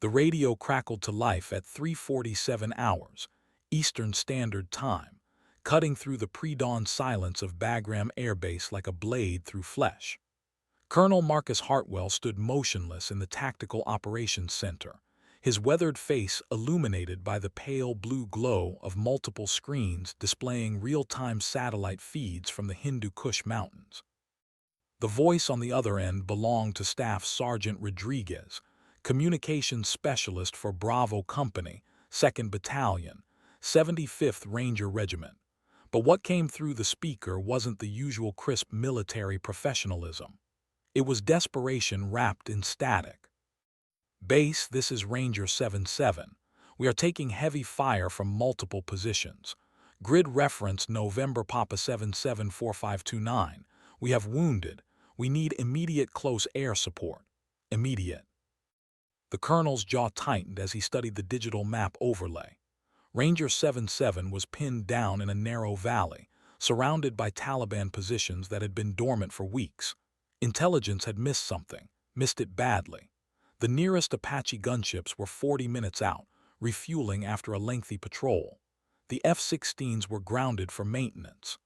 The radio crackled to life at 3:47 hours, Eastern Standard Time, cutting through the pre-dawn silence of Bagram Air Base like a blade through flesh. Colonel Marcus Hartwell stood motionless in the Tactical Operations Center, his weathered face illuminated by the pale blue glow of multiple screens displaying real-time satellite feeds from the Hindu Kush Mountains. The voice on the other end belonged to Staff Sergeant Rodriguez, communications specialist for Bravo Company, 2nd Battalion, 75th Ranger Regiment. But what came through the speaker wasn't the usual crisp military professionalism. It was desperation wrapped in static. "Base, this is Ranger 77. We are taking heavy fire from multiple positions. Grid reference November Papa 774529. We have wounded. We need immediate close air support. Immediate." The colonel's jaw tightened as he studied the digital map overlay. Ranger 77 was pinned down in a narrow valley, surrounded by Taliban positions that had been dormant for weeks. Intelligence had missed something, missed it badly. The nearest Apache gunships were 40 minutes out, refueling after a lengthy patrol. The F-16s were grounded for maintenance.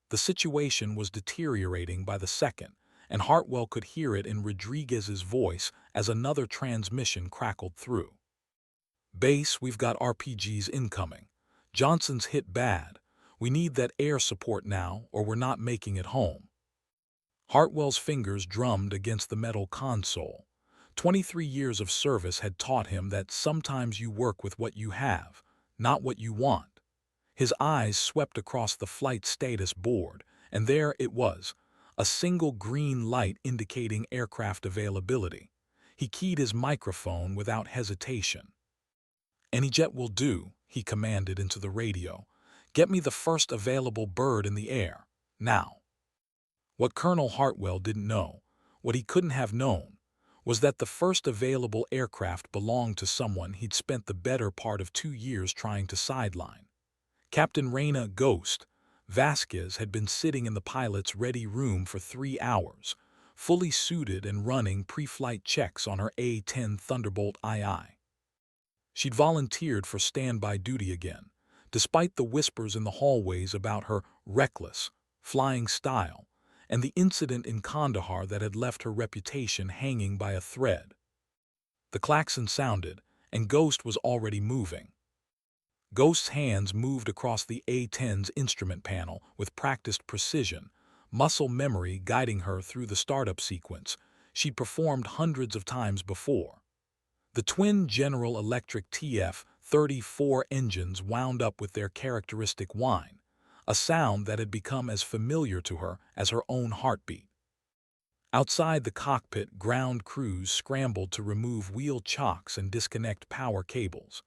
The situation was deteriorating by the second, and Hartwell could hear it in Rodriguez's voice as another transmission crackled through. "Base, we've got RPGs incoming. Johnson's hit bad. We need that air support now, or we're not making it home." Hartwell's fingers drummed against the metal console. 23 years of service had taught him that sometimes you work with what you have, not what you want. His eyes swept across the flight status board, and there it was, a single green light indicating aircraft availability. He keyed his microphone without hesitation. "Any jet will do," he commanded into the radio. "Get me the first available bird in the air, now." What Colonel Hartwell didn't know, what he couldn't have known, was that the first available aircraft belonged to someone he'd spent the better part of 2 years trying to sideline. Captain Reyna "Ghost" Vasquez had been sitting in the pilot's ready room for 3 hours, fully suited and running pre-flight checks on her A-10 Thunderbolt II. She'd volunteered for standby duty again, despite the whispers in the hallways about her reckless, flying style, and the incident in Kandahar that had left her reputation hanging by a thread. The klaxon sounded, and Ghost was already moving. Ghost's hands moved across the A-10's instrument panel with practiced precision, muscle memory guiding her through the startup sequence she'd performed hundreds of times before. The twin General Electric TF-34 engines wound up with their characteristic whine, a sound that had become as familiar to her as her own heartbeat. Outside the cockpit, ground crews scrambled to remove wheel chocks and disconnect power cables,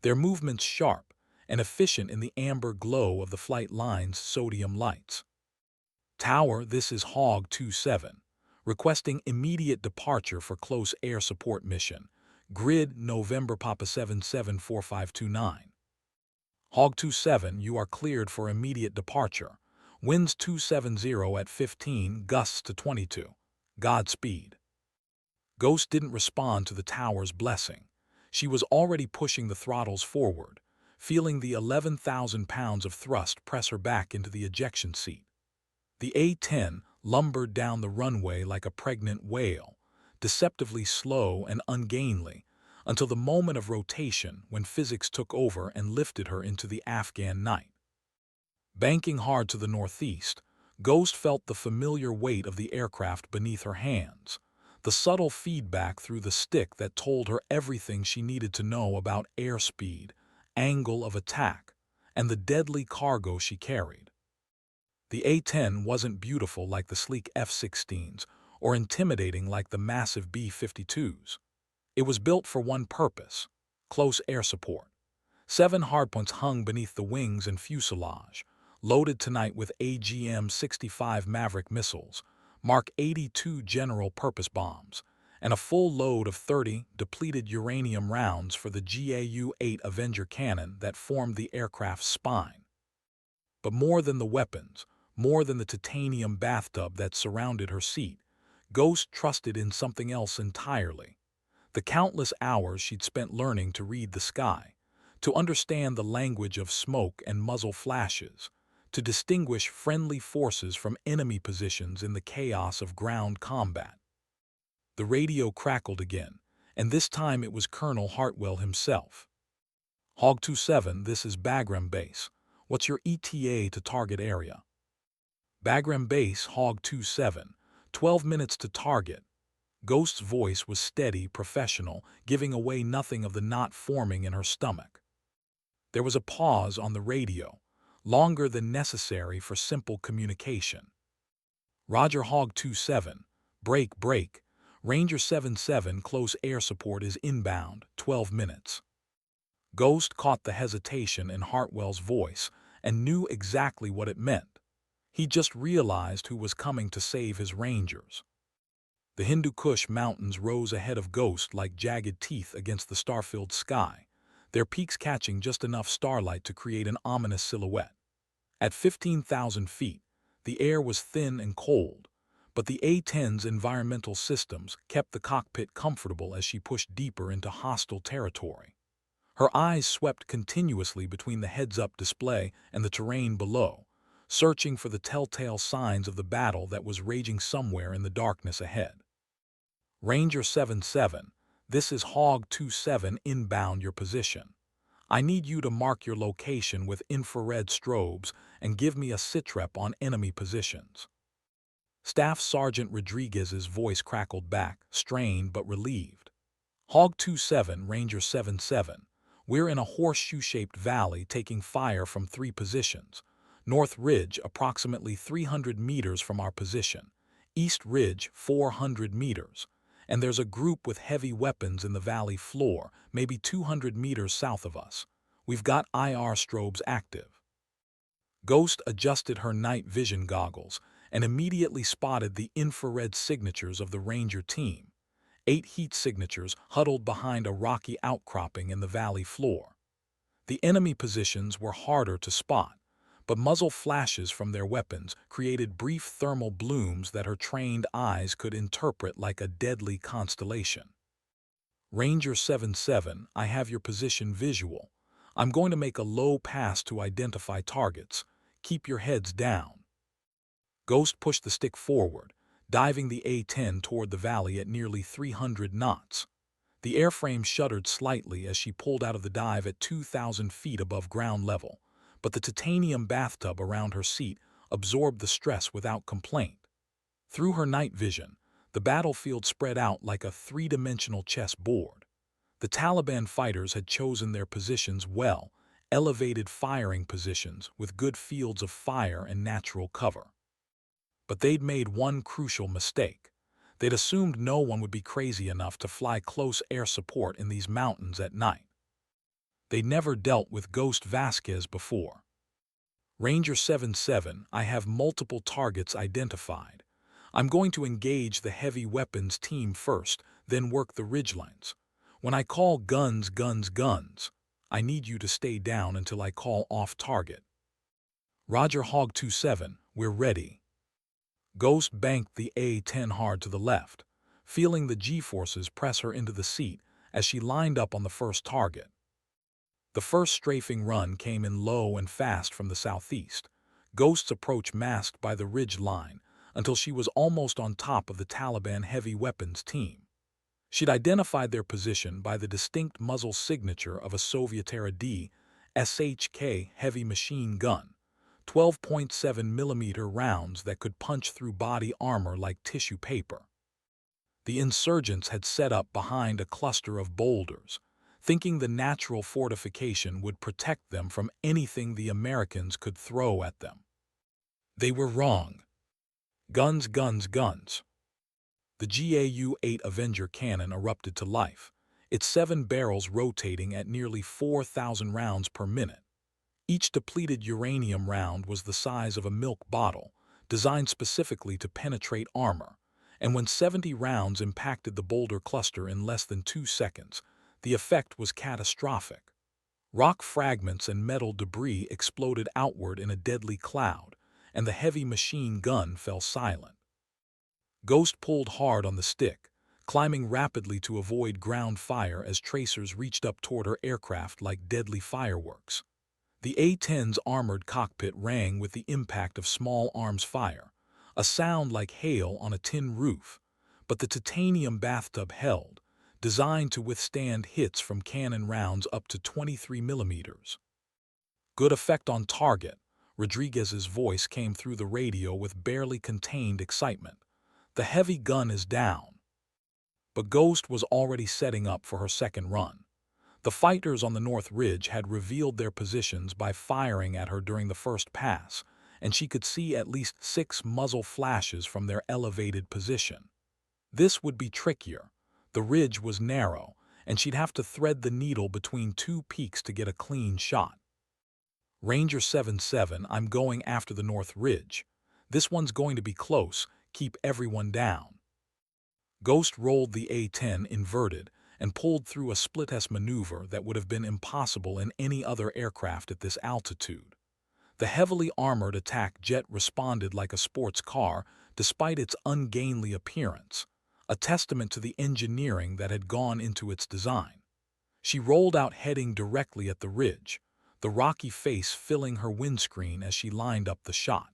their movements sharp and efficient in the amber glow of the flight line's sodium lights. "Tower, this is Hog 27, requesting immediate departure for close air support mission. Grid November Papa 774529. Hog 27, you are cleared for immediate departure. Winds 270 at 15, gusts to 22. Godspeed." Ghost didn't respond to the tower's blessing. She was already pushing the throttles forward, feeling the 11,000 pounds of thrust press her back into the ejection seat. The A-10 lumbered down the runway like a pregnant whale, deceptively slow and ungainly, until the moment of rotation when physics took over and lifted her into the Afghan night. Banking hard to the northeast, Ghost felt the familiar weight of the aircraft beneath her hands, the subtle feedback through the stick that told her everything she needed to know about airspeed, angle of attack, and the deadly cargo she carried. The A-10 wasn't beautiful like the sleek F-16s or intimidating like the massive B-52s. It was built for one purpose: close air support. 7 hardpoints hung beneath the wings and fuselage, loaded tonight with AGM-65 Maverick missiles, Mark 82 general-purpose bombs, and a full load of 30 depleted uranium rounds for the GAU-8 Avenger cannon that formed the aircraft's spine. But more than the weapons, more than the titanium bathtub that surrounded her seat, Ghost trusted in something else entirely: The countless hours she'd spent learning to read the sky, to understand the language of smoke and muzzle flashes, to distinguish friendly forces from enemy positions in the chaos of ground combat. The radio crackled again, and this time it was Colonel Hartwell himself. Hog 27, this is Bagram Base. What's your ETA to target area? Bagram Base, Hog 27, 12 minutes to target. Ghost's voice was steady, professional, giving away nothing of the knot forming in her stomach. There was a pause on the radio, longer than necessary for simple communication. Roger, Hog 27, break. Ranger 77, close air support is inbound, 12 minutes. Ghost caught the hesitation in Hartwell's voice and knew exactly what it meant. He just realized who was coming to save his Rangers. The Hindu Kush mountains rose ahead of Ghost like jagged teeth against the star-filled sky, their peaks catching just enough starlight to create an ominous silhouette. At 15,000 feet, the air was thin and cold, but the A-10's environmental systems kept the cockpit comfortable as she pushed deeper into hostile territory. Her eyes swept continuously between the heads-up display and the terrain below, searching for the telltale signs of the battle that was raging somewhere in the darkness ahead. Ranger 77, this is Hog 27 inbound your position. I need you to mark your location with infrared strobes and give me a sitrep on enemy positions. Staff Sergeant Rodriguez's voice crackled back, strained but relieved. Hog 27, Ranger 77, we're in a horseshoe-shaped valley taking fire from 3 positions. North Ridge, approximately 300 meters from our position. East Ridge, 400 meters. And there's a group with heavy weapons in the valley floor, maybe 200 meters south of us. We've got IR strobes active. Ghost adjusted her night vision goggles and immediately spotted the infrared signatures of the Ranger team. 8 heat signatures huddled behind a rocky outcropping in the valley floor. The enemy positions were harder to spot, but muzzle flashes from their weapons created brief thermal blooms that her trained eyes could interpret like a deadly constellation. Ranger 77, I have your position visual. I'm going to make a low pass to identify targets. Keep your heads down. Ghost pushed the stick forward, diving the A-10 toward the valley at nearly 300 knots. The airframe shuddered slightly as she pulled out of the dive at 2,000 feet above ground level, but the titanium bathtub around her seat absorbed the stress without complaint. Through her night vision, the battlefield spread out like a 3-dimensional chessboard. The Taliban fighters had chosen their positions well, elevated firing positions with good fields of fire and natural cover. But they'd made one crucial mistake. They'd assumed no one would be crazy enough to fly close air support in these mountains at night. They'd never dealt with Ghost Vasquez before. Ranger 77, I have multiple targets identified. I'm going to engage the heavy weapons team first, then work the ridgelines. When I call guns, I need you to stay down until I call off target. Roger, Hog 27, we're ready. Ghost banked the A-10 hard to the left, feeling the G-forces press her into the seat as she lined up on the first target. The first strafing run came in low and fast from the southeast, Ghost's approach masked by the ridge line until she was almost on top of the Taliban heavy weapons team. She'd identified their position by the distinct muzzle signature of a Soviet-era D SHK heavy machine gun, 12.7mm rounds that could punch through body armor like tissue paper. The insurgents had set up behind a cluster of boulders, thinking the natural fortification would protect them from anything the Americans could throw at them. They were wrong. Guns. The GAU-8 Avenger cannon erupted to life, its 7 barrels rotating at nearly 4,000 rounds per minute. Each depleted uranium round was the size of a milk bottle, designed specifically to penetrate armor, and when 70 rounds impacted the boulder cluster in less than 2 seconds, the effect was catastrophic. Rock fragments and metal debris exploded outward in a deadly cloud, and the heavy machine gun fell silent. Ghost pulled hard on the stick, climbing rapidly to avoid ground fire as tracers reached up toward her aircraft like deadly fireworks. The A-10's armored cockpit rang with the impact of small arms fire, a sound like hail on a tin roof, but the titanium bathtub held, designed to withstand hits from cannon rounds up to 23 millimeters. Good effect on target, Rodriguez's voice came through the radio with barely contained excitement. The heavy gun is down. But Ghost was already setting up for her second run. The fighters on the North Ridge had revealed their positions by firing at her during the first pass, and she could see at least 6 muzzle flashes from their elevated position. This would be trickier. The ridge was narrow, and she'd have to thread the needle between 2 peaks to get a clean shot. Ranger 77, I'm going after the North Ridge. This one's going to be close. Keep everyone down. Ghost rolled the A-10 inverted and pulled through a split-S maneuver that would have been impossible in any other aircraft at this altitude. The heavily armored attack jet responded like a sports car despite its ungainly appearance, a testament to the engineering that had gone into its design. She rolled out heading directly at the ridge, the rocky face filling her windscreen as she lined up the shot.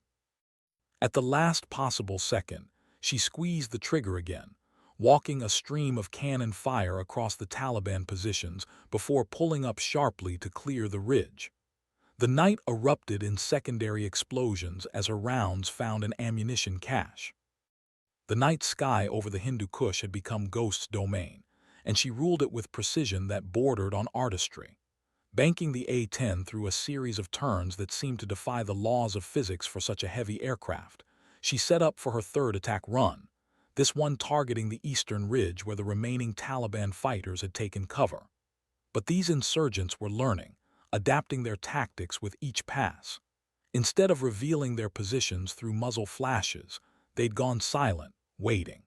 At the last possible second, she squeezed the trigger again, walking a stream of cannon fire across the Taliban positions before pulling up sharply to clear the ridge. The night erupted in secondary explosions as her rounds found an ammunition cache. The night sky over the Hindu Kush had become Ghost's domain, and she ruled it with precision that bordered on artistry. Banking the A-10 through a series of turns that seemed to defy the laws of physics for such a heavy aircraft, she set up for her third attack run, this one targeting the eastern ridge where the remaining Taliban fighters had taken cover. But these insurgents were learning, adapting their tactics with each pass. Instead of revealing their positions through muzzle flashes, they'd gone silent, waiting.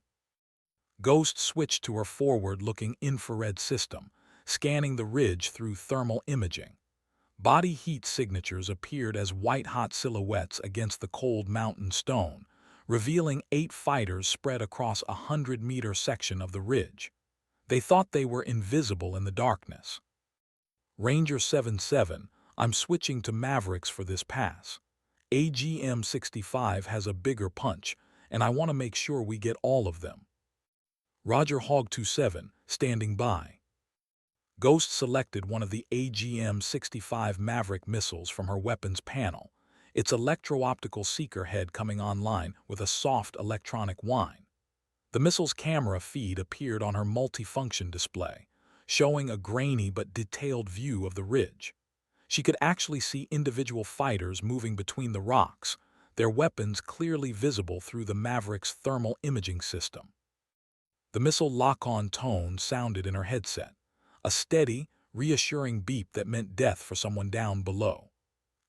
Ghost switched to her forward-looking infrared system, scanning the ridge through thermal imaging. Body heat signatures appeared as white-hot silhouettes against the cold mountain stone, revealing 8 fighters spread across a 100-meter section of the ridge. They thought they were invisible in the darkness. Ranger 77, I'm switching to Mavericks for this pass. AGM-65 has a bigger punch, and I want to make sure we get all of them. Roger Hog 27, standing by. Ghost selected one of the AGM-65 Maverick missiles from her weapons panel, its electro-optical seeker head coming online with a soft electronic whine. The missile's camera feed appeared on her multifunction display, showing a grainy but detailed view of the ridge. She could actually see individual fighters moving between the rocks, their weapons clearly visible through the Maverick's thermal imaging system. The missile lock-on tone sounded in her headset, a steady, reassuring beep that meant death for someone down below.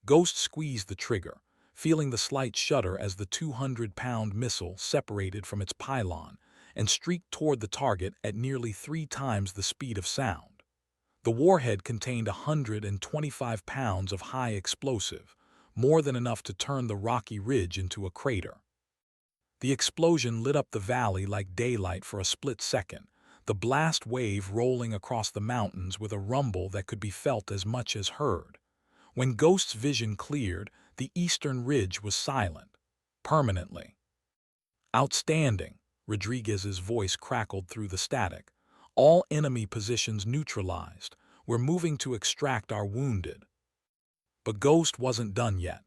Ghost squeezed the trigger, feeling the slight shudder as the 200-pound missile separated from its pylon and streaked toward the target at nearly 3 times the speed of sound. The warhead contained 125 pounds of high explosive, more than enough to turn the rocky ridge into a crater. The explosion lit up the valley like daylight for a split second, the blast wave rolling across the mountains with a rumble that could be felt as much as heard. When Ghost's vision cleared, the eastern ridge was silent, permanently. Outstanding, Rodriguez's voice crackled through the static. All enemy positions neutralized. We're moving to extract our wounded. But Ghost wasn't done yet.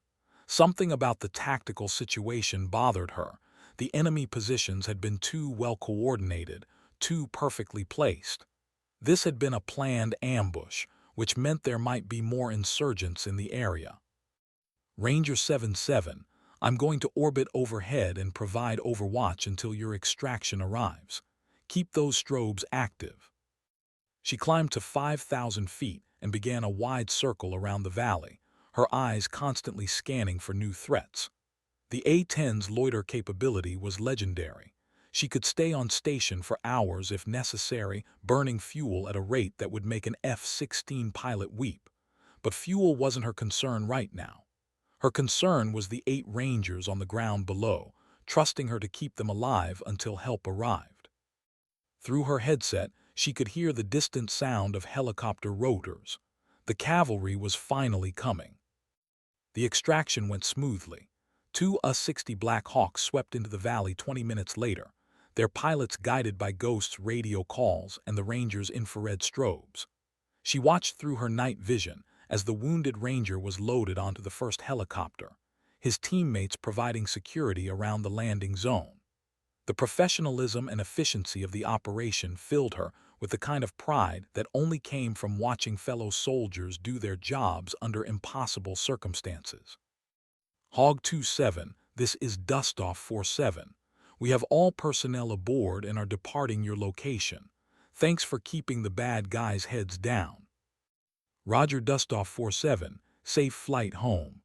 Something about the tactical situation bothered her. The enemy positions had been too well coordinated, too perfectly placed. This had been a planned ambush, which meant there might be more insurgents in the area. Ranger 77, I'm going to orbit overhead and provide overwatch until your extraction arrives. Keep those strobes active. She climbed to 5,000 feet and began a wide circle around the valley, her eyes constantly scanning for new threats. The A-10's loiter capability was legendary. She could stay on station for hours if necessary, burning fuel at a rate that would make an F-16 pilot weep. But fuel wasn't her concern right now. Her concern was the 8 Rangers on the ground below, trusting her to keep them alive until help arrived. Through her headset, she could hear the distant sound of helicopter rotors. The cavalry was finally coming. The extraction went smoothly. Two A-60 Black Hawks swept into the valley 20 minutes later, their pilots guided by Ghost's radio calls and the Ranger's infrared strobes. She watched through her night vision as the wounded Ranger was loaded onto the first helicopter, his teammates providing security around the landing zone. The professionalism and efficiency of the operation filled her with the kind of pride that only came from watching fellow soldiers do their jobs under impossible circumstances. Hog 27, this is Dustoff 47. We have all personnel aboard and are departing your location. Thanks for keeping the bad guys' heads down. Roger, Dustoff 47, safe flight home.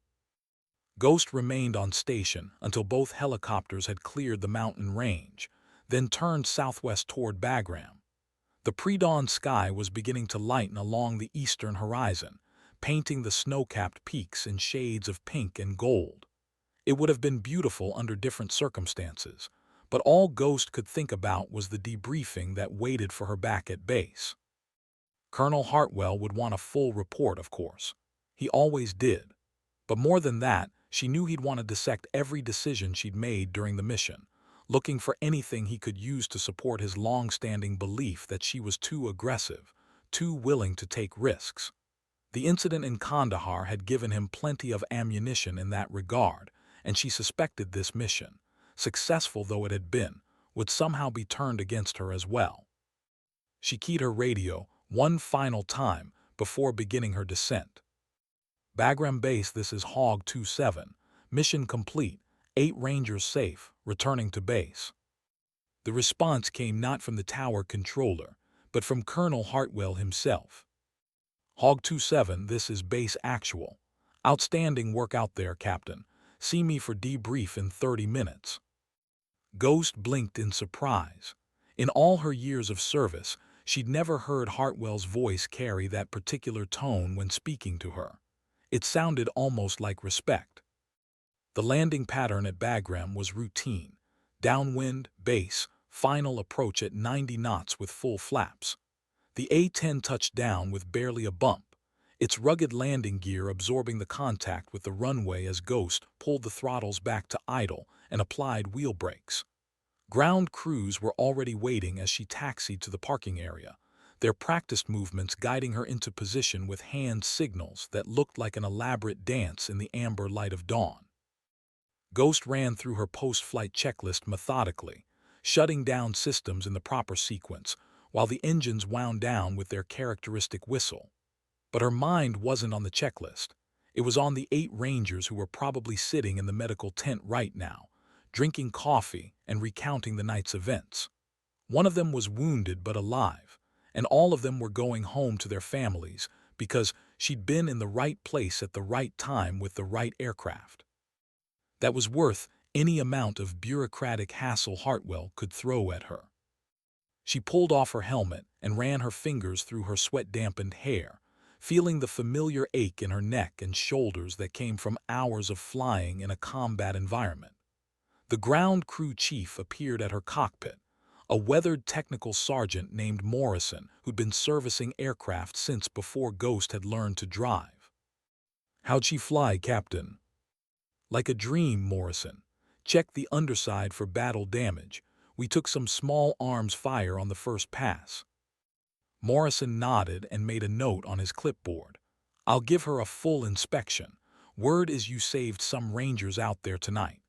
Ghost remained on station until both helicopters had cleared the mountain range, then turned southwest toward Bagram. The pre-dawn sky was beginning to lighten along the eastern horizon, painting the snow-capped peaks in shades of pink and gold. It would have been beautiful under different circumstances, but all Ghost could think about was the debriefing that waited for her back at base. Colonel Hartwell would want a full report, of course. He always did. But more than that, she knew he'd want to dissect every decision she'd made during the mission, looking for anything he could use to support his long-standing belief that she was too aggressive, too willing to take risks. The incident in Kandahar had given him plenty of ammunition in that regard, and she suspected this mission, successful though it had been, would somehow be turned against her as well. She keyed her radio one final time before beginning her descent. Bagram Base, this is Hog 27. Mission complete. 8 Rangers safe, returning to base. The response came not from the tower controller, but from Colonel Hartwell himself. Hog 27, this is base actual. Outstanding work out there, Captain. See me for debrief in 30 minutes. Ghost blinked in surprise. In all her years of service, she'd never heard Hartwell's voice carry that particular tone when speaking to her. It sounded almost like respect. The landing pattern at Bagram was routine. Downwind, base, final approach at 90 knots with full flaps. The A-10 touched down with barely a bump, its rugged landing gear absorbing the contact with the runway as Ghost pulled the throttles back to idle and applied wheel brakes. Ground crews were already waiting as she taxied to the parking area, their practiced movements guiding her into position with hand signals that looked like an elaborate dance in the amber light of dawn. Ghost ran through her post-flight checklist methodically, shutting down systems in the proper sequence, while the engines wound down with their characteristic whistle. But her mind wasn't on the checklist. It was on the 8 Rangers who were probably sitting in the medical tent right now, drinking coffee and recounting the night's events. One of them was wounded but alive, and all of them were going home to their families because she'd been in the right place at the right time with the right aircraft. That was worth any amount of bureaucratic hassle Hartwell could throw at her. She pulled off her helmet and ran her fingers through her sweat-dampened hair, feeling the familiar ache in her neck and shoulders that came from hours of flying in a combat environment. The ground crew chief appeared at her cockpit, a weathered technical sergeant named Morrison who'd been servicing aircraft since before Ghost had learned to drive. "How'd she fly, Captain?" "Like a dream, Morrison. Checked the underside for battle damage. We took some small arms fire on the first pass." Morrison nodded and made a note on his clipboard. "I'll give her a full inspection. Word is you saved some Rangers out there tonight."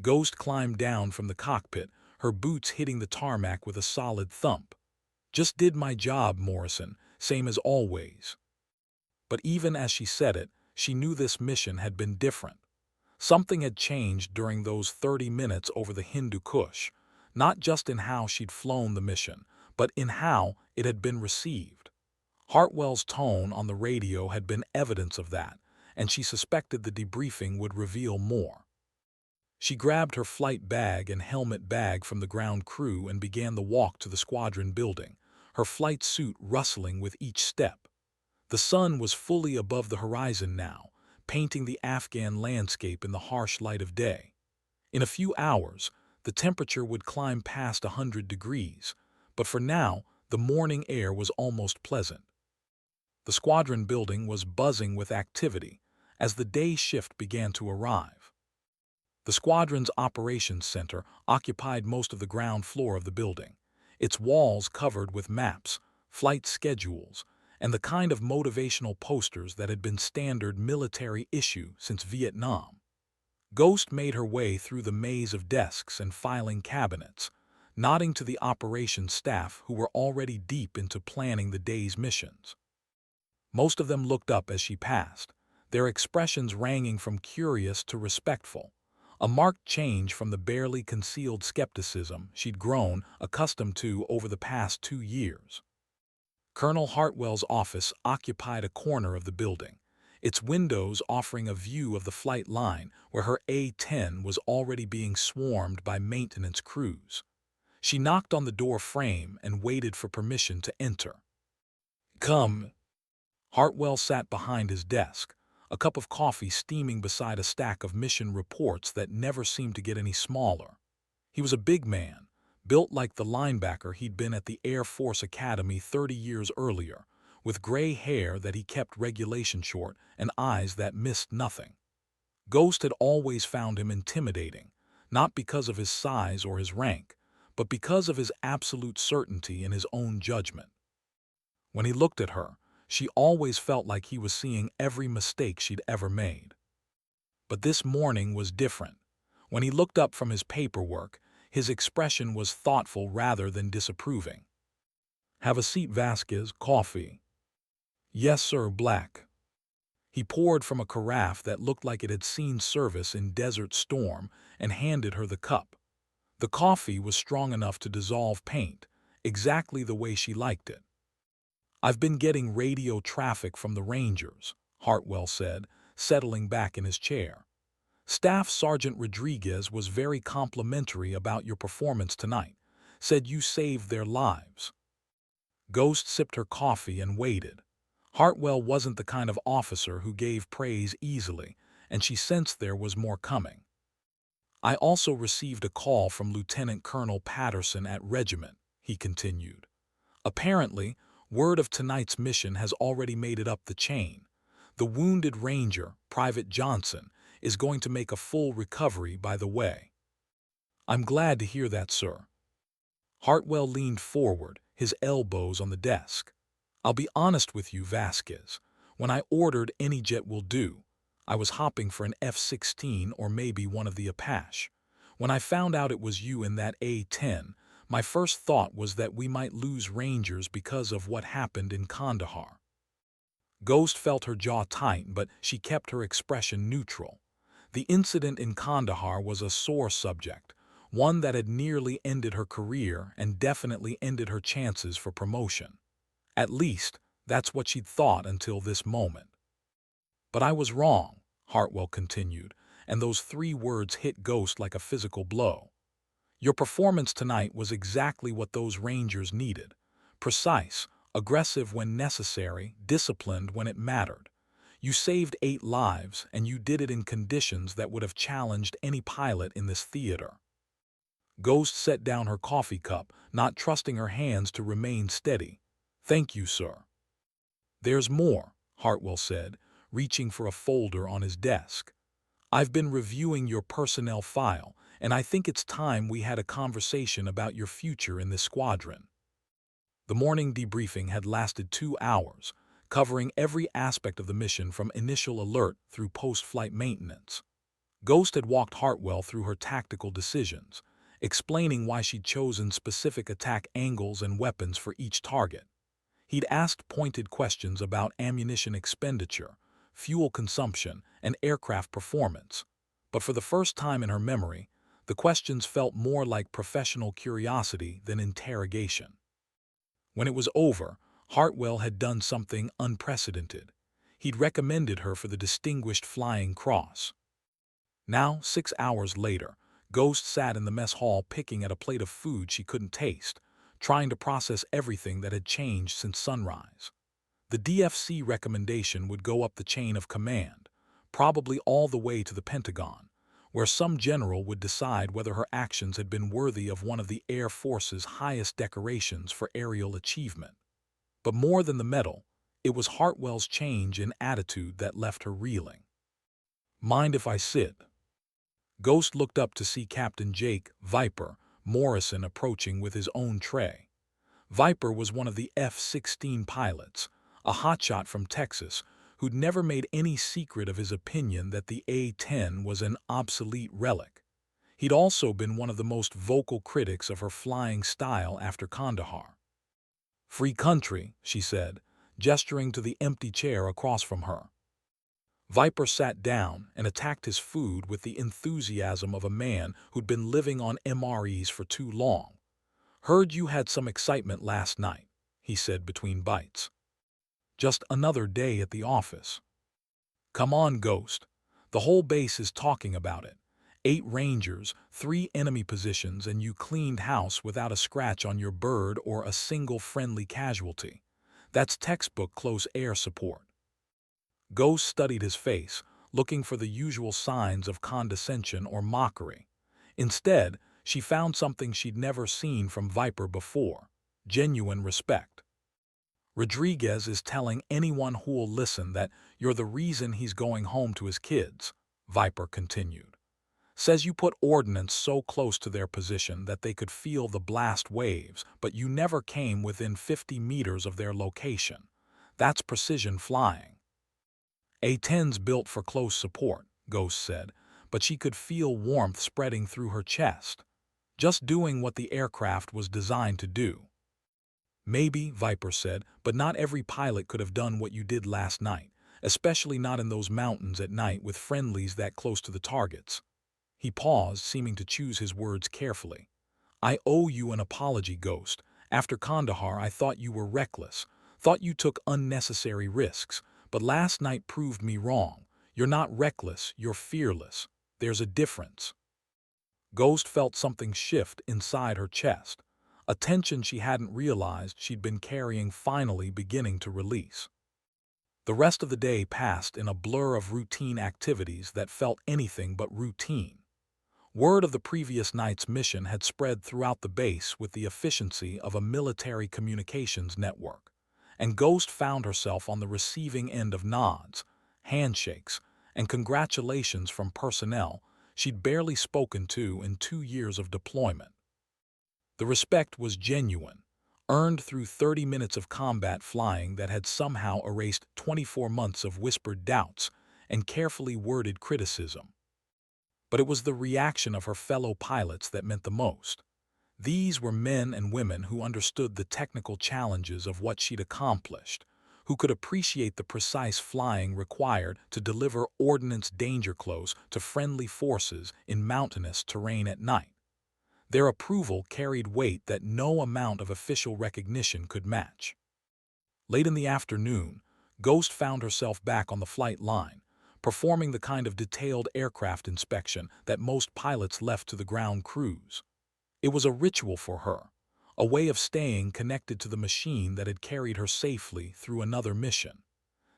Ghost climbed down from the cockpit, her boots hitting the tarmac with a solid thump. "Just did my job, Morrison, same as always." But even as she said it, she knew this mission had been different. Something had changed during those 30 minutes over the Hindu Kush, not just in how she'd flown the mission, but in how it had been received. Hartwell's tone on the radio had been evidence of that, and she suspected the debriefing would reveal more. She grabbed her flight bag and helmet bag from the ground crew and began the walk to the squadron building, her flight suit rustling with each step. The sun was fully above the horizon now, painting the Afghan landscape in the harsh light of day. In a few hours, the temperature would climb past 100 degrees, but for now, the morning air was almost pleasant. The squadron building was buzzing with activity as the day shift began to arrive. The squadron's operations center occupied most of the ground floor of the building, its walls covered with maps, flight schedules, and the kind of motivational posters that had been standard military issue since Vietnam. Ghost made her way through the maze of desks and filing cabinets, nodding to the operations staff who were already deep into planning the day's missions. Most of them looked up as she passed, their expressions ranging from curious to respectful, a marked change from the barely concealed skepticism she'd grown accustomed to over the past 2 years. Colonel Hartwell's office occupied a corner of the building, its windows offering a view of the flight line where her A-10 was already being swarmed by maintenance crews. She knocked on the door frame and waited for permission to enter. "Come." Hartwell sat behind his desk, a cup of coffee steaming beside a stack of mission reports that never seemed to get any smaller. He was a big man, built like the linebacker he'd been at the Air Force Academy 30 years earlier, with gray hair that he kept regulation short and eyes that missed nothing. Ghost had always found him intimidating, not because of his size or his rank, but because of his absolute certainty in his own judgment. When he looked at her, she always felt like he was seeing every mistake she'd ever made. But this morning was different. When he looked up from his paperwork, his expression was thoughtful rather than disapproving. "Have a seat, Vasquez. Coffee?" "Yes, sir, black." He poured from a carafe that looked like it had seen service in Desert Storm and handed her the cup. The coffee was strong enough to dissolve paint, exactly the way she liked it. "I've been getting radio traffic from the Rangers," Hartwell said, settling back in his chair. "Staff Sergeant Rodriguez was very complimentary about your performance tonight, said you saved their lives." Ghost sipped her coffee and waited. Hartwell wasn't the kind of officer who gave praise easily, and she sensed there was more coming. "I also received a call from Lieutenant Colonel Patterson at Regiment," he continued. "Apparently, word of tonight's mission has already made it up the chain. The wounded Ranger, Private Johnson, is going to make a full recovery by the way." "I'm glad to hear that, sir." Hartwell leaned forward, his elbows on the desk. "I'll be honest with you, Vasquez. When I ordered any jet will do, I was hopping for an F-16 or maybe one of the Apache. When I found out it was you in that A-10, my first thought was that we might lose Rangers because of what happened in Kandahar." Ghost felt her jaw tighten, but she kept her expression neutral. The incident in Kandahar was a sore subject, one that had nearly ended her career and definitely ended her chances for promotion. At least, that's what she'd thought until this moment. "But I was wrong," Hartwell continued, and those 3 words hit Ghost like a physical blow. "Your performance tonight was exactly what those Rangers needed. Precise, aggressive when necessary, disciplined when it mattered. You saved 8 lives, and you did it in conditions that would have challenged any pilot in this theater." Ghost set down her coffee cup, not trusting her hands to remain steady. "Thank you, sir." "There's more," Hartwell said, reaching for a folder on his desk. "I've been reviewing your personnel file, and I think it's time we had a conversation about your future in this squadron." The morning debriefing had lasted 2 hours, covering every aspect of the mission from initial alert through post-flight maintenance. Ghost had walked Hartwell through her tactical decisions, explaining why she'd chosen specific attack angles and weapons for each target. He'd asked pointed questions about ammunition expenditure, fuel consumption, and aircraft performance. But for the first time in her memory, the questions felt more like professional curiosity than interrogation. When it was over, Hartwell had done something unprecedented. He'd recommended her for the Distinguished Flying Cross. Now, 6 hours later, Ghost sat in the mess hall picking at a plate of food she couldn't taste, trying to process everything that had changed since sunrise. The DFC recommendation would go up the chain of command, probably all the way to the Pentagon, where some general would decide whether her actions had been worthy of one of the Air Force's highest decorations for aerial achievement. But more than the medal, it was Hartwell's change in attitude that left her reeling. "Mind if I sit?" Ghost looked up to see Captain Jake Viper Morrison approaching with his own tray. Viper was one of the F-16 pilots, a hotshot from Texas, who'd never made any secret of his opinion that the A-10 was an obsolete relic. He'd also been one of the most vocal critics of her flying style after Kandahar. "Free country," she said, gesturing to the empty chair across from her. Viper sat down and attacked his food with the enthusiasm of a man who'd been living on MREs for too long. "Heard you had some excitement last night," he said between bites. "Just another day at the office." "Come on, Ghost. The whole base is talking about it. 8 Rangers, 3 enemy positions, and you cleaned house without a scratch on your bird or a single friendly casualty. That's textbook close air support." Ghost studied his face, looking for the usual signs of condescension or mockery. Instead, she found something she'd never seen from Viper before: genuine respect. "Rodriguez is telling anyone who'll listen that you're the reason he's going home to his kids," Viper continued. "Says you put ordnance so close to their position that they could feel the blast waves, but you never came within 50 meters of their location. That's precision flying." "A-10's built for close support," Ghost said, but she could feel warmth spreading through her chest. Just doing what the aircraft was designed to do. "Maybe," Viper said, "but not every pilot could have done what you did last night, especially not in those mountains at night with friendlies that close to the targets." He paused, seeming to choose his words carefully. "I owe you an apology, Ghost. After Kandahar, I thought you were reckless, thought you took unnecessary risks, but last night proved me wrong. You're not reckless, you're fearless. There's a difference." Ghost felt something shift inside her chest, a tension she hadn't realized she'd been carrying finally beginning to release. The rest of the day passed in a blur of routine activities that felt anything but routine. Word of the previous night's mission had spread throughout the base with the efficiency of a military communications network, and Ghost found herself on the receiving end of nods, handshakes, and congratulations from personnel she'd barely spoken to in 2 years of deployment. The respect was genuine, earned through 30 minutes of combat flying that had somehow erased 24 months of whispered doubts and carefully worded criticism. But it was the reaction of her fellow pilots that meant the most. These were men and women who understood the technical challenges of what she'd accomplished, who could appreciate the precise flying required to deliver ordnance danger close to friendly forces in mountainous terrain at night. Their approval carried weight that no amount of official recognition could match. Late in the afternoon, Ghost found herself back on the flight line, performing the kind of detailed aircraft inspection that most pilots left to the ground crews. It was a ritual for her, a way of staying connected to the machine that had carried her safely through another mission.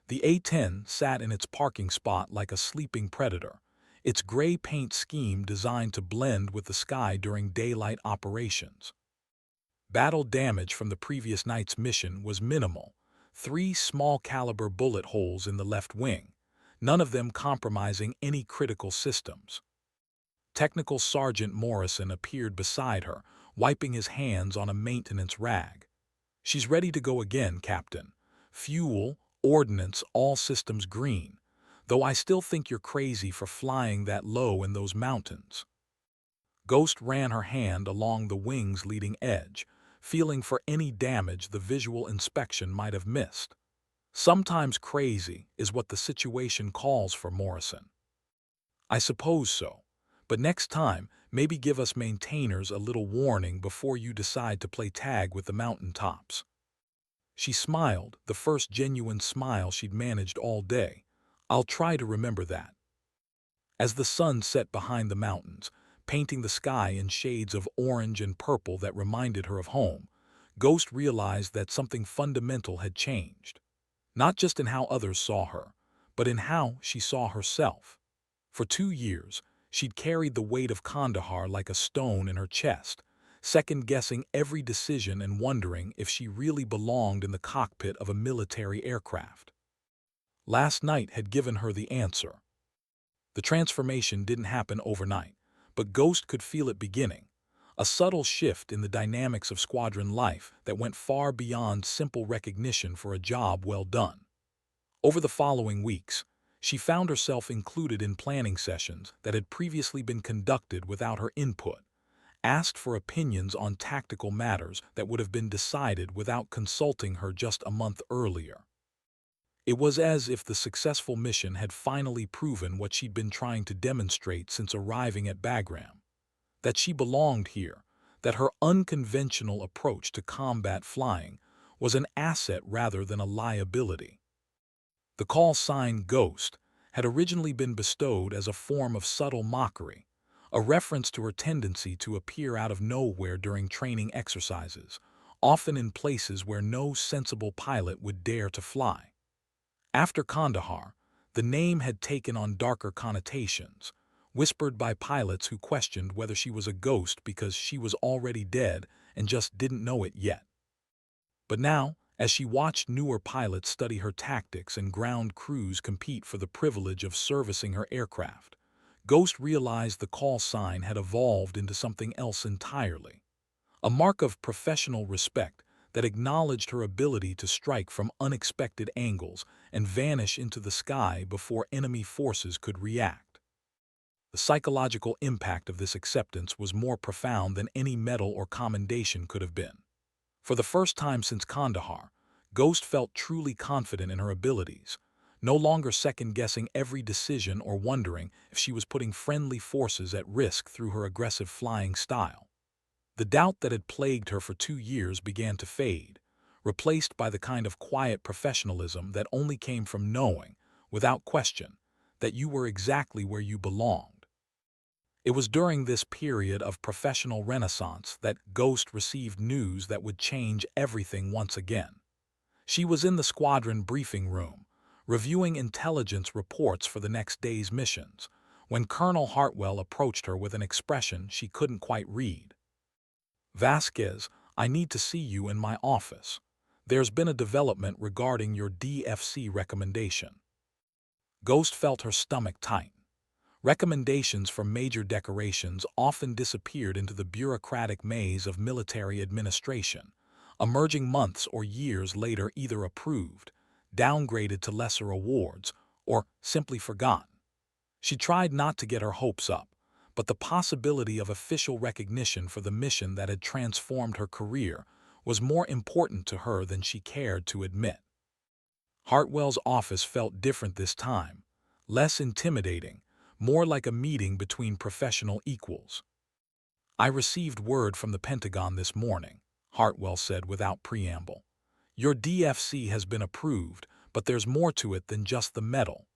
The A-10 sat in its parking spot like a sleeping predator, its gray paint scheme designed to blend with the sky during daylight operations. Battle damage from the previous night's mission was minimal: 3 small-caliber bullet holes in the left wing, none of them compromising any critical systems. Technical Sergeant Morrison appeared beside her, wiping his hands on a maintenance rag. "She's ready to go again, Captain. Fuel, ordnance, all systems green. Though I still think you're crazy for flying that low in those mountains." Ghost ran her hand along the wing's leading edge, feeling for any damage the visual inspection might have missed. "Sometimes crazy is what the situation calls for, Morrison." "I suppose so. But next time, maybe give us maintainers a little warning before you decide to play tag with the mountaintops." She smiled, the first genuine smile she'd managed all day. "I'll try to remember that." As the sun set behind the mountains, painting the sky in shades of orange and purple that reminded her of home, Ghost realized that something fundamental had changed. Not just in how others saw her, but in how she saw herself. For 2 years, She'd carried the weight of Kandahar like a stone in her chest, second-guessing every decision and wondering if she really belonged in the cockpit of a military aircraft. Last night had given her the answer. The transformation didn't happen overnight, but Ghost could feel it beginning, a subtle shift in the dynamics of squadron life that went far beyond simple recognition for a job well done. Over the following weeks, she found herself included in planning sessions that had previously been conducted without her input, asked for opinions on tactical matters that would have been decided without consulting her just a month earlier. It was as if the successful mission had finally proven what she'd been trying to demonstrate since arriving at Bagram, that she belonged here, that her unconventional approach to combat flying was an asset rather than a liability. The call sign Ghost had originally been bestowed as a form of subtle mockery, a reference to her tendency to appear out of nowhere during training exercises, often in places where no sensible pilot would dare to fly. After Kandahar, the name had taken on darker connotations, whispered by pilots who questioned whether she was a ghost because she was already dead and just didn't know it yet. But now, as she watched newer pilots study her tactics and ground crews compete for the privilege of servicing her aircraft, Ghost realized the call sign had evolved into something else entirely. A mark of professional respect that acknowledged her ability to strike from unexpected angles and vanish into the sky before enemy forces could react. The psychological impact of this acceptance was more profound than any medal or commendation could have been. For the first time since Kandahar, Ghost felt truly confident in her abilities, no longer second-guessing every decision or wondering if she was putting friendly forces at risk through her aggressive flying style. The doubt that had plagued her for 2 years began to fade, replaced by the kind of quiet professionalism that only came from knowing, without question, that you were exactly where you belonged. It was during this period of professional renaissance that Ghost received news that would change everything once again. She was in the squadron briefing room, reviewing intelligence reports for the next day's missions, when Colonel Hartwell approached her with an expression she couldn't quite read. "Vasquez, I need to see you in my office. There's been a development regarding your DFC recommendation." Ghost felt her stomach tighten. Recommendations for major decorations often disappeared into the bureaucratic maze of military administration, emerging months or years later either approved, downgraded to lesser awards, or simply forgotten. She tried not to get her hopes up, but the possibility of official recognition for the mission that had transformed her career was more important to her than she cared to admit. Hartwell's office felt different this time, less intimidating, more like a meeting between professional equals. "I received word from the Pentagon this morning," Hartwell said without preamble. "Your DFC has been approved, but there's more to it than just the medal.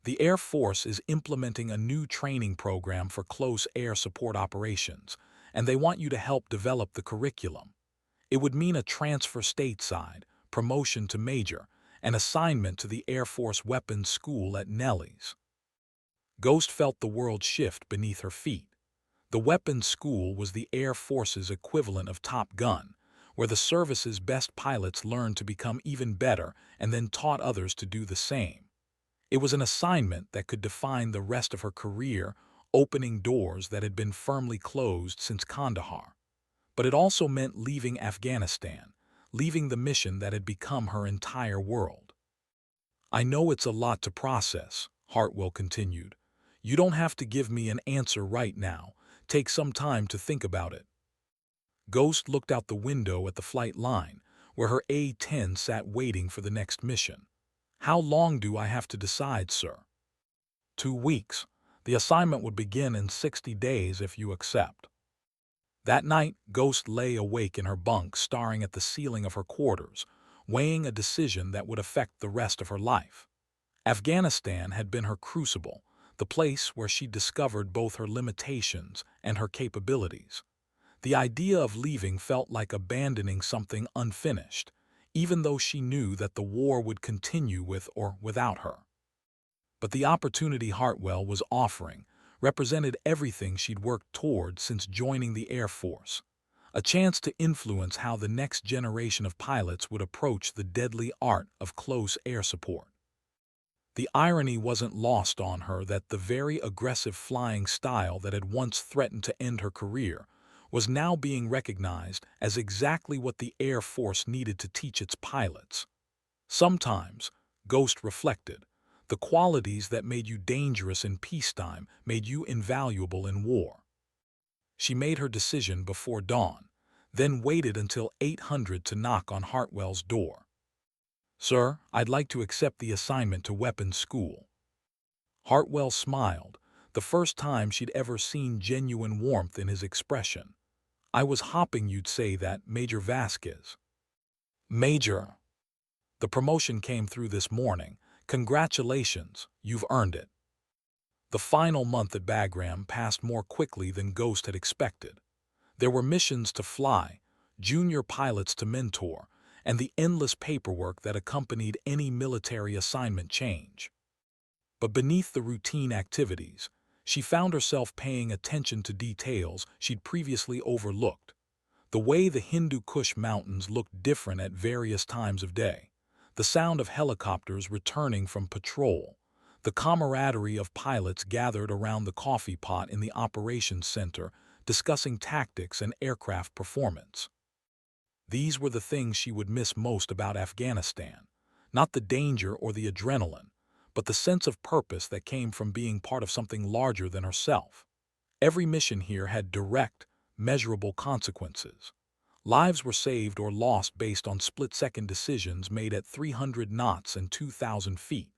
The Air Force is implementing a new training program for close air support operations, and they want you to help develop the curriculum. It would mean a transfer stateside, promotion to major, and assignment to the Air Force Weapons School at Nellis." Ghost felt the world shift beneath her feet. The Weapons School was the Air Force's equivalent of Top Gun, where the service's best pilots learned to become even better and then taught others to do the same. It was an assignment that could define the rest of her career, opening doors that had been firmly closed since Kandahar. But it also meant leaving Afghanistan, leaving the mission that had become her entire world. "I know it's a lot to process," Hartwell continued. "You don't have to give me an answer right now. Take some time to think about it." Ghost looked out the window at the flight line, where her A-10 sat waiting for the next mission. "How long do I have to decide, sir?" 2 weeks. The assignment would begin in 60 days if you accept." That night, Ghost lay awake in her bunk staring at the ceiling of her quarters, weighing a decision that would affect the rest of her life. Afghanistan had been her crucible, the place where she discovered both her limitations and her capabilities. The idea of leaving felt like abandoning something unfinished, even though she knew that the war would continue with or without her. But the opportunity Hartwell was offering, represented everything she'd worked toward since joining the Air Force. A chance to influence how the next generation of pilots would approach the deadly art of close air support. The irony wasn't lost on her that the very aggressive flying style that had once threatened to end her career was now being recognized as exactly what the Air Force needed to teach its pilots. Sometimes, Ghost reflected, the qualities that made you dangerous in peacetime made you invaluable in war. She made her decision before dawn, then waited until 800 to knock on Hartwell's door. "Sir, I'd like to accept the assignment to weapons school." Hartwell smiled, the first time she'd ever seen genuine warmth in his expression. "I was hoping you'd say that, Major Vasquez." "Major, the promotion came through this morning. Congratulations, you've earned it." The final month at Bagram passed more quickly than Ghost had expected. There were missions to fly, junior pilots to mentor, and the endless paperwork that accompanied any military assignment change. But beneath the routine activities, she found herself paying attention to details she'd previously overlooked. The way the Hindu Kush Mountains looked different at various times of day, the sound of helicopters returning from patrol, the camaraderie of pilots gathered around the coffee pot in the operations center discussing tactics and aircraft performance. These were the things she would miss most about Afghanistan, not the danger or the adrenaline, but the sense of purpose that came from being part of something larger than herself. Every mission here had direct, measurable consequences. Lives were saved or lost based on split-second decisions made at 300 knots and 2,000 feet.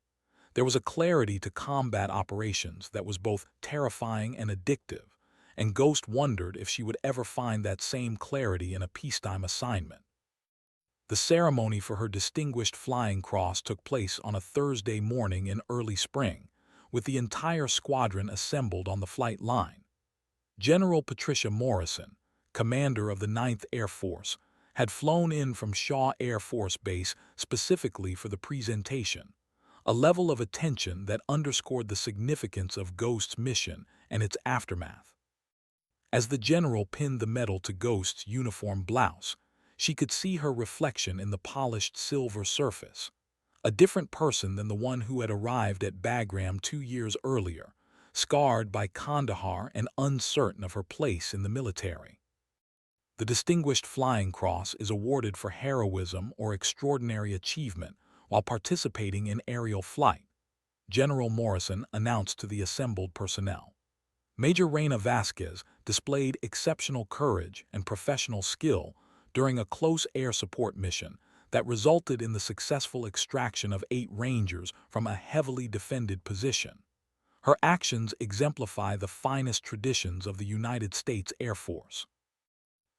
There was a clarity to combat operations that was both terrifying and addictive, and Ghost wondered if she would ever find that same clarity in a peacetime assignment. The ceremony for her Distinguished Flying Cross took place on a Thursday morning in early spring, with the entire squadron assembled on the flight line. General Patricia Morrison, commander of the 9th Air Force, had flown in from Shaw Air Force Base specifically for the presentation, a level of attention that underscored the significance of Ghost's mission and its aftermath. As the general pinned the medal to Ghost's uniform blouse, she could see her reflection in the polished silver surface, a different person than the one who had arrived at Bagram 2 years earlier, scarred by Kandahar and uncertain of her place in the military. The Distinguished Flying Cross is awarded for heroism or extraordinary achievement while participating in aerial flight, General Morrison announced to the assembled personnel. Major Reina Vasquez displayed exceptional courage and professional skill during a close air support mission that resulted in the successful extraction of 8 Rangers from a heavily defended position. Her actions exemplify the finest traditions of the United States Air Force.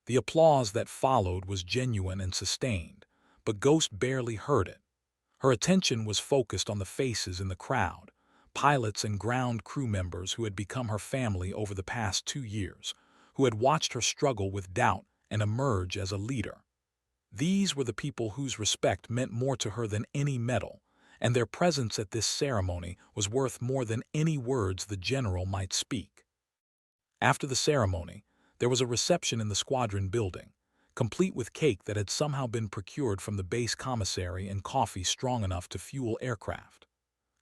The applause that followed was genuine and sustained, but Ghost barely heard it. Her attention was focused on the faces in the crowd, pilots and ground crew members who had become her family over the past 2 years, who had watched her struggle with doubt and emerge as a leader. These were the people whose respect meant more to her than any medal, and their presence at this ceremony was worth more than any words the general might speak. After the ceremony, there was a reception in the squadron building, complete with cake that had somehow been procured from the base commissary and coffee strong enough to fuel aircraft.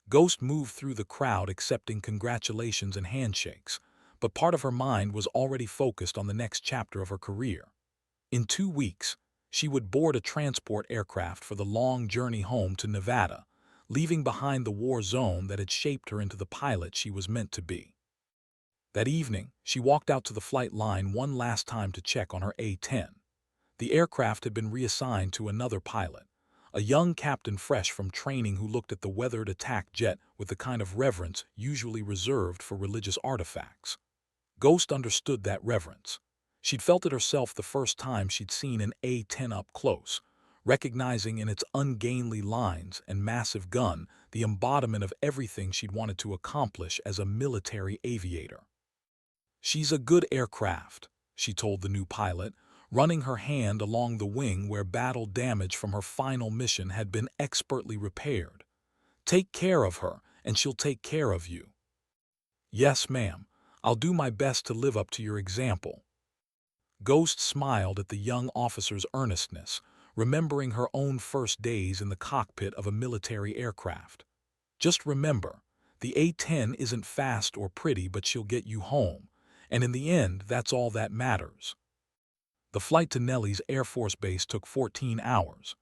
Ghost moved through the crowd accepting congratulations and handshakes, but part of her mind was already focused on the next chapter of her career. In 2 weeks, she would board a transport aircraft for the long journey home to Nevada, leaving behind the war zone that had shaped her into the pilot she was meant to be. That evening, she walked out to the flight line one last time to check on her A-10. The aircraft had been reassigned to another pilot, a young captain fresh from training who looked at the weathered attack jet with the kind of reverence usually reserved for religious artifacts. Ghost understood that reverence. She'd felt it herself the first time she'd seen an A-10 up close, recognizing in its ungainly lines and massive gun the embodiment of everything she'd wanted to accomplish as a military aviator. "She's a good aircraft," she told the new pilot, running her hand along the wing where battle damage from her final mission had been expertly repaired. "Take care of her, and she'll take care of you." "Yes, ma'am," I'll do my best to live up to your example." Ghost smiled at the young officer's earnestness, remembering her own first days in the cockpit of a military aircraft. "Just remember, the A-10 isn't fast or pretty, but she'll get you home, and in the end, that's all that matters." The flight to Nellie's Air Force Base took 14 hours.